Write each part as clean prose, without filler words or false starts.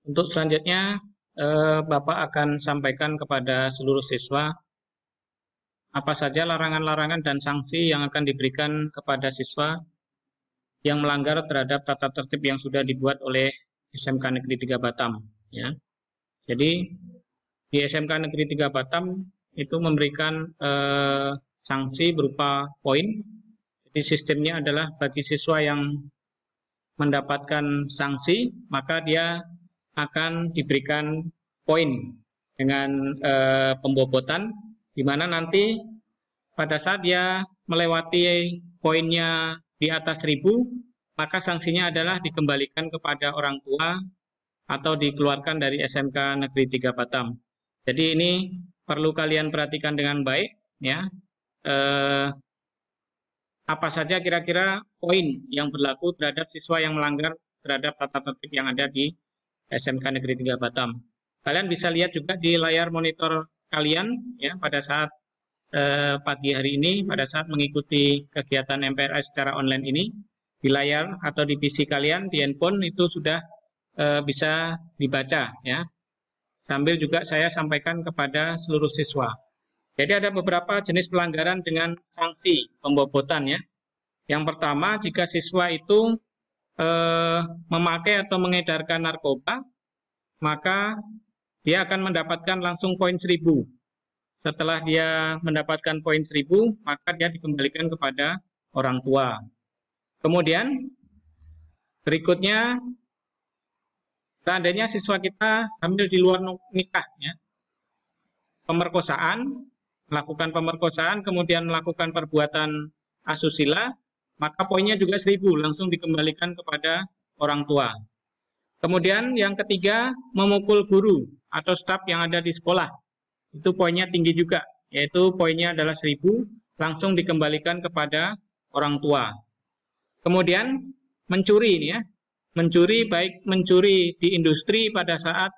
Untuk selanjutnya, Bapak akan sampaikan kepada seluruh siswa apa saja larangan-larangan dan sanksi yang akan diberikan kepada siswa yang melanggar terhadap tata tertib yang sudah dibuat oleh SMK Negeri 3 Batam. Ya. Jadi di SMK Negeri 3 Batam itu memberikan sanksi berupa poin. Jadi sistemnya adalah bagi siswa yang mendapatkan sanksi, maka dia akan diberikan poin dengan pembobotan, di mana nanti pada saat dia melewati poinnya di atas 1000, maka sanksinya adalah dikembalikan kepada orang tua atau dikeluarkan dari SMK Negeri 3 Batam. Jadi ini perlu kalian perhatikan dengan baik, ya. Apa saja kira-kira poin yang berlaku terhadap siswa yang melanggar terhadap tata tertib yang ada di SMK Negeri 3 Batam. Kalian bisa lihat juga di layar monitor kalian, ya, pada saat pagi hari ini, pada saat mengikuti kegiatan MPRS secara online ini, di layar atau di PC kalian, di handphone itu sudah bisa dibaca, ya. Sambil juga saya sampaikan kepada seluruh siswa. Jadi ada beberapa jenis pelanggaran dengan sanksi pembobotan, ya. Yang pertama, jika siswa itu memakai atau mengedarkan narkoba, maka dia akan mendapatkan langsung poin 1000. Setelah dia mendapatkan poin 1000, maka dia dikembalikan kepada orang tua. Kemudian berikutnya, seandainya siswa kita hamil di luar nikah, ya, melakukan pemerkosaan, kemudian melakukan perbuatan asusila, maka poinnya juga 1000, langsung dikembalikan kepada orang tua. Kemudian yang ketiga, memukul guru atau staf yang ada di sekolah. Itu poinnya tinggi juga, yaitu poinnya adalah 1000, langsung dikembalikan kepada orang tua. Kemudian mencuri, ya. Mencuri, baik mencuri di industri pada saat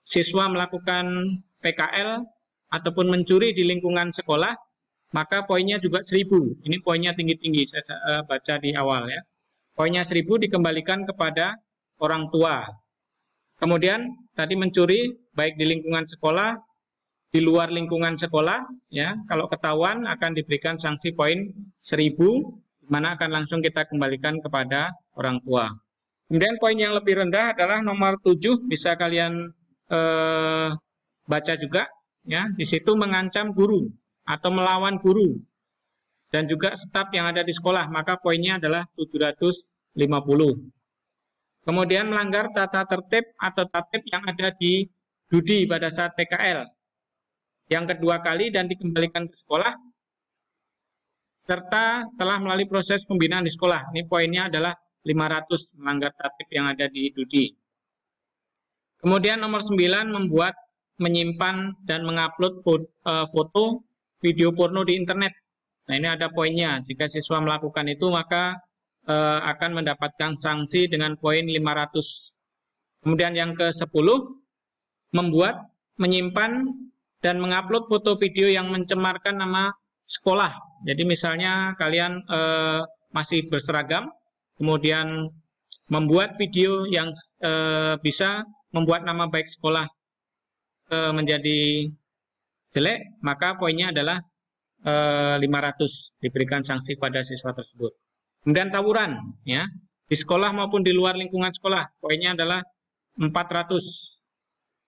siswa melakukan PKL ataupun mencuri di lingkungan sekolah, maka poinnya juga 1000. Ini poinnya tinggi-tinggi, saya baca di awal, ya. Poinnya 1000 dikembalikan kepada orang tua. Kemudian tadi mencuri baik di lingkungan sekolah, di luar lingkungan sekolah, ya, kalau ketahuan akan diberikan sanksi poin 1000, mana akan langsung kita kembalikan kepada orang tua. Kemudian poin yang lebih rendah adalah nomor 7, bisa kalian baca juga, ya. Di situ mengancam guru atau melawan guru dan juga staf yang ada di sekolah, maka poinnya adalah 750. Kemudian melanggar tata tertib atau tatib yang ada di Dudi pada saat PKL yang kedua kali dan dikembalikan ke sekolah, serta telah melalui proses pembinaan di sekolah. Ini poinnya adalah 500, melanggar tatib yang ada di Dudi. Kemudian nomor 9, membuat, menyimpan, dan mengupload foto, video porno di internet. Nah, ini ada poinnya. Jika siswa melakukan itu, maka akan mendapatkan sanksi dengan poin 500. Kemudian yang ke-10, membuat, menyimpan, dan mengupload foto video yang mencemarkan nama sekolah. Jadi misalnya kalian masih berseragam, kemudian membuat video yang bisa membuat nama baik sekolah menjadi jelek, maka poinnya adalah 500, diberikan sanksi pada siswa tersebut. Kemudian tawuran, ya, di sekolah maupun di luar lingkungan sekolah, poinnya adalah 400.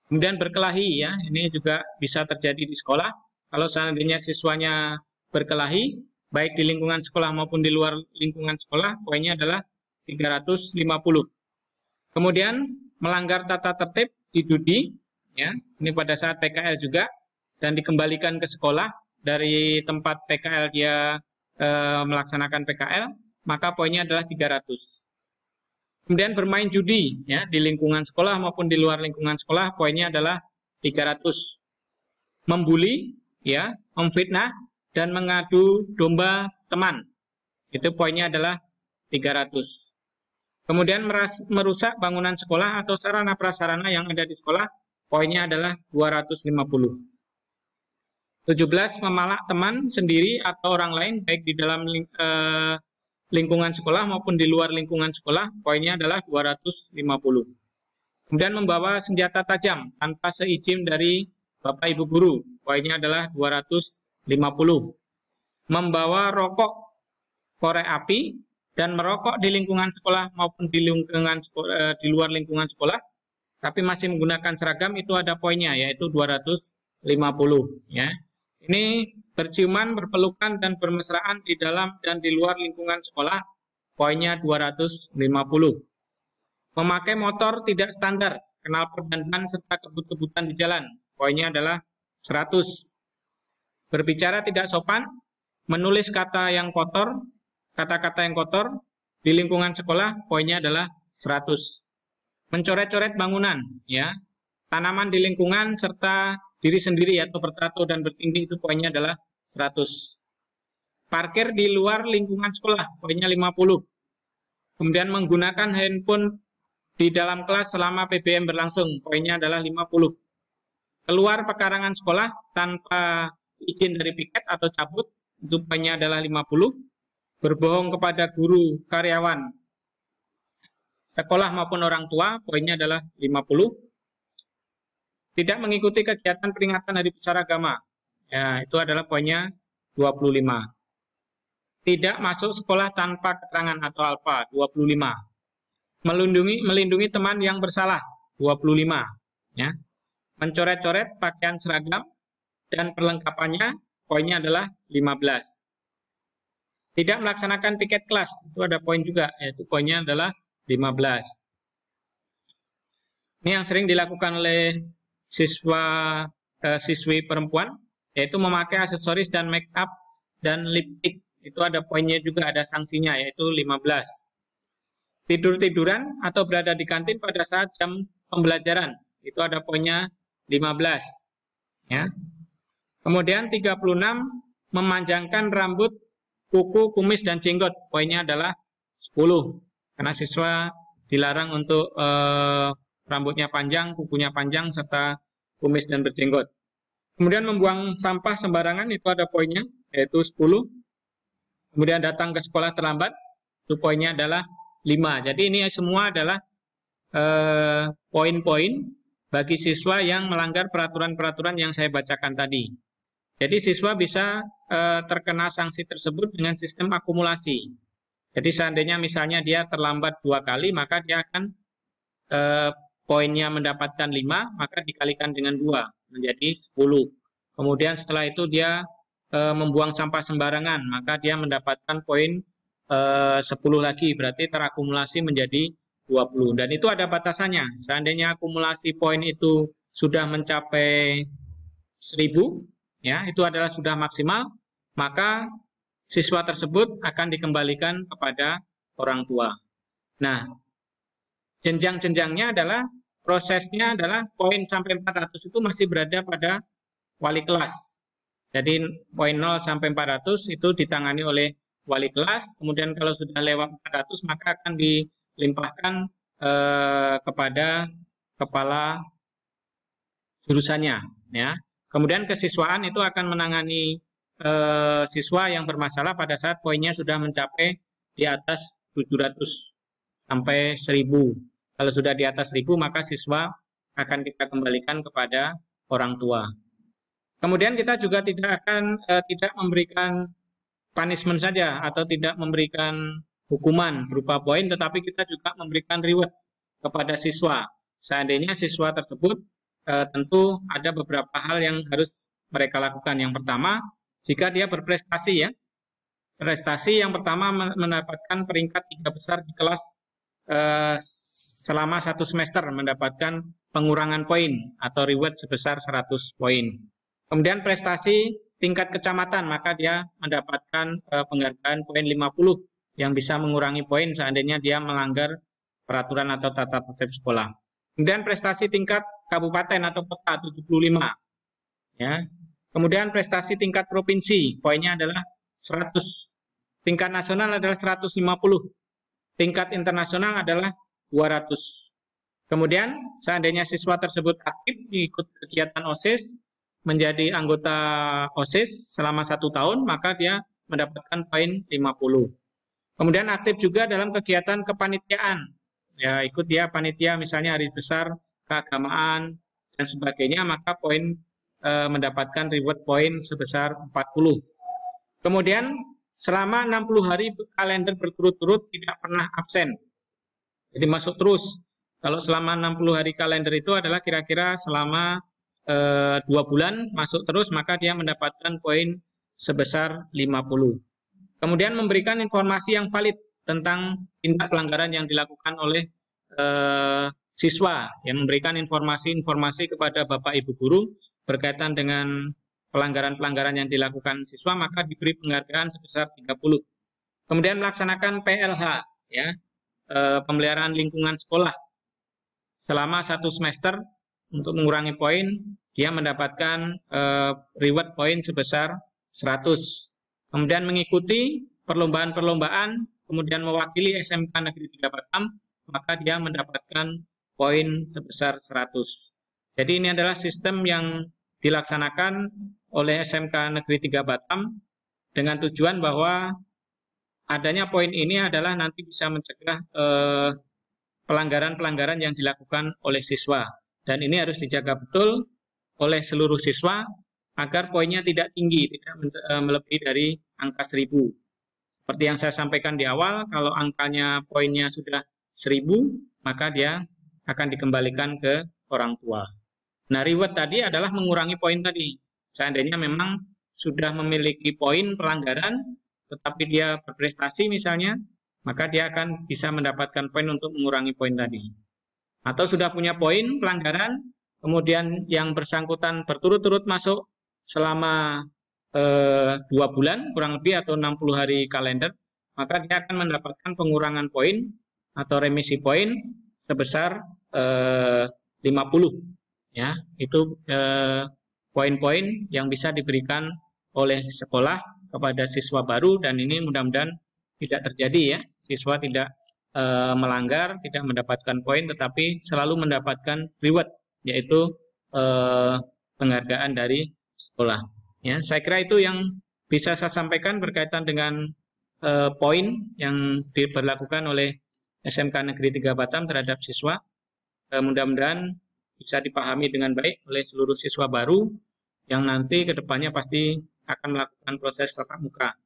Kemudian berkelahi, ya, ini juga bisa terjadi di sekolah. Kalau seandainya siswanya berkelahi, baik di lingkungan sekolah maupun di luar lingkungan sekolah, poinnya adalah 350. Kemudian melanggar tata tertib di Dudi, ya, ini pada saat PKL juga, dan dikembalikan ke sekolah dari tempat PKL dia melaksanakan PKL, maka poinnya adalah 300. Kemudian bermain judi, ya, di lingkungan sekolah maupun di luar lingkungan sekolah, poinnya adalah 300. Membuli, ya, memfitnah, dan mengadu domba teman, itu poinnya adalah 300. Kemudian merusak bangunan sekolah atau sarana prasarana yang ada di sekolah, poinnya adalah 250. 17, memalak teman sendiri atau orang lain, baik di dalam lingkungan sekolah maupun di luar lingkungan sekolah, poinnya adalah 250. Kemudian membawa senjata tajam tanpa seizin dari Bapak Ibu guru, poinnya adalah 250. Membawa rokok korek api dan merokok di lingkungan sekolah maupun di luar lingkungan sekolah, tapi masih menggunakan seragam, itu ada poinnya, yaitu 250. Ya. Ini berciuman, berpelukan, dan bermesraan di dalam dan di luar lingkungan sekolah, poinnya 250. Memakai motor tidak standar, knalpot dan ban serta kebut-kebutan di jalan, poinnya adalah 100. Berbicara tidak sopan, menulis kata yang kotor, kata-kata yang kotor di lingkungan sekolah, poinnya adalah 100. Mencoret-coret bangunan, ya, tanaman di lingkungan serta diri sendiri atau bertato dan bertindih, itu poinnya adalah 100. Parkir di luar lingkungan sekolah, poinnya 50. Kemudian menggunakan handphone di dalam kelas selama PBM berlangsung, poinnya adalah 50. Keluar pekarangan sekolah tanpa izin dari piket atau cabut, itu poinnya adalah 50. Berbohong kepada guru, karyawan, sekolah maupun orang tua, poinnya adalah 50. Tidak mengikuti kegiatan peringatan Hari Besar Agama, ya, itu adalah poinnya 25. Tidak masuk sekolah tanpa keterangan atau alfa, 25. Melindungi teman yang bersalah, 25. Ya. Mencoret-coret pakaian seragam dan perlengkapannya, poinnya adalah 15. Tidak melaksanakan piket kelas, itu ada poin juga, yaitu poinnya adalah 15. Ini yang sering dilakukan oleh siswi perempuan, yaitu memakai aksesoris dan make up dan lipstick, itu ada poinnya juga, ada sanksinya, yaitu 15. Tidur-tiduran atau berada di kantin pada saat jam pembelajaran, itu ada poinnya 15. Ya. Kemudian 36, memanjangkan rambut, kuku, kumis, dan jenggot, poinnya adalah 10. Karena siswa dilarang untuk rambutnya panjang, kukunya panjang, serta kumis dan berjenggot. Kemudian membuang sampah sembarangan, itu ada poinnya, yaitu 10. Kemudian datang ke sekolah terlambat, itu poinnya adalah 5. Jadi ini semua adalah poin-poin bagi siswa yang melanggar peraturan-peraturan yang saya bacakan tadi. Jadi siswa bisa terkena sanksi tersebut dengan sistem akumulasi. Jadi seandainya misalnya dia terlambat 2 kali, maka dia akan poinnya mendapatkan 5, maka dikalikan dengan 2, menjadi 10. Kemudian setelah itu dia membuang sampah sembarangan, maka dia mendapatkan poin 10 lagi, berarti terakumulasi menjadi 20. Dan itu ada batasannya. Seandainya akumulasi poin itu sudah mencapai 1000, ya, itu adalah sudah maksimal, maka siswa tersebut akan dikembalikan kepada orang tua. Nah, jenjang-jenjangnya adalah, prosesnya adalah poin sampai 400 itu masih berada pada wali kelas. Jadi poin 0 sampai 400 itu ditangani oleh wali kelas, kemudian kalau sudah lewat 400 maka akan dilimpahkan kepada kepala jurusannya, ya. Kemudian kesiswaan itu akan menangani siswa yang bermasalah pada saat poinnya sudah mencapai di atas 700 sampai 1000. Kalau sudah di atas 1000 maka siswa akan kita kembalikan kepada orang tua. Kemudian kita juga tidak memberikan punishment saja atau tidak memberikan hukuman berupa poin, tetapi kita juga memberikan reward kepada siswa. Seandainya siswa tersebut tentu ada beberapa hal yang harus mereka lakukan. Yang pertama, jika dia berprestasi, ya, prestasi yang pertama mendapatkan peringkat 3 besar di kelas selama 1 semester, mendapatkan pengurangan poin atau reward sebesar 100 poin. Kemudian prestasi tingkat kecamatan, maka dia mendapatkan penghargaan poin 50 yang bisa mengurangi poin seandainya dia melanggar peraturan atau tata tertib sekolah. Kemudian prestasi tingkat kabupaten atau kota 75. Ya. Kemudian prestasi tingkat provinsi, poinnya adalah 100. Tingkat nasional adalah 150. Tingkat internasional adalah 200. Kemudian seandainya siswa tersebut aktif ikut kegiatan OSIS, menjadi anggota OSIS selama 1 tahun, maka dia mendapatkan poin 50. Kemudian aktif juga dalam kegiatan kepanitiaan. Ya, ikut dia panitia misalnya Hari Besar keagamaan, dan sebagainya, maka poin mendapatkan reward point sebesar 40. Kemudian selama 60 hari kalender berturut-turut tidak pernah absen. Jadi masuk terus. Kalau selama 60 hari kalender itu adalah kira-kira selama 2 bulan masuk terus, maka dia mendapatkan poin sebesar 50. Kemudian memberikan informasi yang valid tentang tindak pelanggaran yang dilakukan oleh siswa, yang memberikan informasi-informasi kepada Bapak Ibu guru berkaitan dengan pelanggaran-pelanggaran yang dilakukan siswa, maka diberi penghargaan sebesar 30. Kemudian melaksanakan PLH, ya, pemeliharaan lingkungan sekolah selama 1 semester untuk mengurangi poin, dia mendapatkan reward poin sebesar 100. Kemudian mengikuti perlombaan-perlombaan, kemudian mewakili SMK Negeri 3 Batam, maka dia mendapatkan poin sebesar 100. Jadi ini adalah sistem yang dilaksanakan oleh SMK Negeri 3 Batam dengan tujuan bahwa adanya poin ini adalah nanti bisa mencegah pelanggaran-pelanggaran yang dilakukan oleh siswa. Dan ini harus dijaga betul oleh seluruh siswa agar poinnya tidak tinggi, tidak melebihi dari angka 1000. Seperti yang saya sampaikan di awal, kalau angkanya poinnya sudah 1000, maka dia akan dikembalikan ke orang tua. Nah, reward tadi adalah mengurangi poin tadi. Seandainya memang sudah memiliki poin pelanggaran, tetapi dia berprestasi misalnya, maka dia akan bisa mendapatkan poin untuk mengurangi poin tadi. Atau sudah punya poin pelanggaran, kemudian yang bersangkutan berturut-turut masuk selama 2 bulan, kurang lebih, atau 60 hari kalender, maka dia akan mendapatkan pengurangan poin atau remisi poin sebesar 50. Ya, itu poin-poin yang bisa diberikan oleh sekolah kepada siswa baru, dan ini mudah-mudahan tidak terjadi, ya. Siswa tidak melanggar, tidak mendapatkan poin, tetapi selalu mendapatkan reward, yaitu penghargaan dari sekolah. Ya, saya kira itu yang bisa saya sampaikan berkaitan dengan poin yang diberlakukan oleh SMK Negeri 3 Batam terhadap siswa. Mudah-mudahan bisa dipahami dengan baik oleh seluruh siswa baru yang nanti ke depannya pasti akan melakukan proses tatap muka.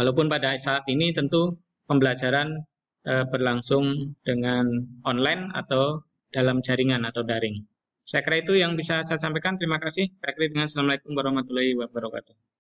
Walaupun pada saat ini tentu pembelajaran berlangsung dengan online atau dalam jaringan atau daring. Saya kira itu yang bisa saya sampaikan. Terima kasih. Saya akhiri dengan Assalamualaikum warahmatullahi wabarakatuh.